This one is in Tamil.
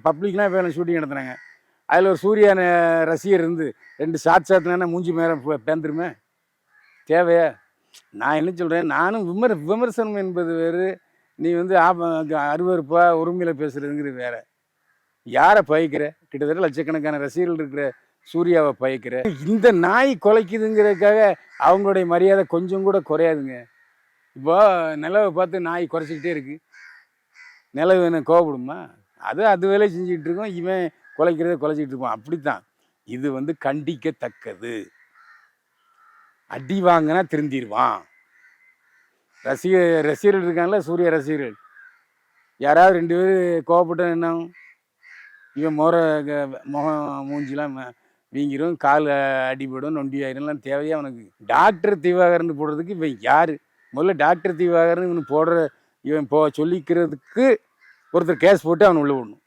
பப்ளிக்லாம் இப்போ ஷூட்டிங் நடத்துனாங்க. அதில் ஒரு சூர்யா ரசிகர் இருந்து 2 ஷாட் சாத்துனா மூஞ்சி மேலே பேந்துருமே, தேவையா? நான் என்ன சொல்கிறேன், நானும் விமர்சனம் என்பது வேறு, நீ வந்து அருவருப்பா உரிமையில் பேசுகிறதுங்கிறது வேற. யாரை பயக்கிற? கிட்டத்தட்ட லட்சக்கணக்கான ரசிகர்கள் இருக்கிற சூர்யாவை பயக்கிற. இந்த நாய் குலைக்குதுங்கிறதுக்காக அவங்களுடைய மரியாதை கொஞ்சம் கூட குறையாதுங்க. இப்போ நிலவை பார்த்து நாய் குறைச்சிக்கிட்டே இருக்கு. நிலவு என்ன கோவப்படுமா? அது வேலையை செஞ்சுக்கிட்டு இருக்கோம். இவன் குலைக்கிறத குலைச்சிக்கிட்டு இருப்பான். அப்படித்தான். இது வந்து கண்டிக்கத்தக்கது. அடி வாங்கினா திருந்திடுவான். ரசிகர்கள் இருக்காங்கல்ல, சூர்யா ரசிகர்கள். யாராவது 2 பேர் கோவப்பட்டா என்ன ஆகும்? இவன் முகம் மூஞ்சிலாம் வீங்கிரும், கால் அடிபடும், நொண்டி ஆயிரும்லாம் தேவையா அவனுக்கு? டாக்டர் திவாகர்னு போடுறதுக்கு இவன் யார்? முதல்ல டாக்டர் திவாகர்னு இவனு இவன் சொல்லிக்கிறதுக்கு ஒருத்தர் கேஸ் போட்டு அவனை உள்ள விடணும்.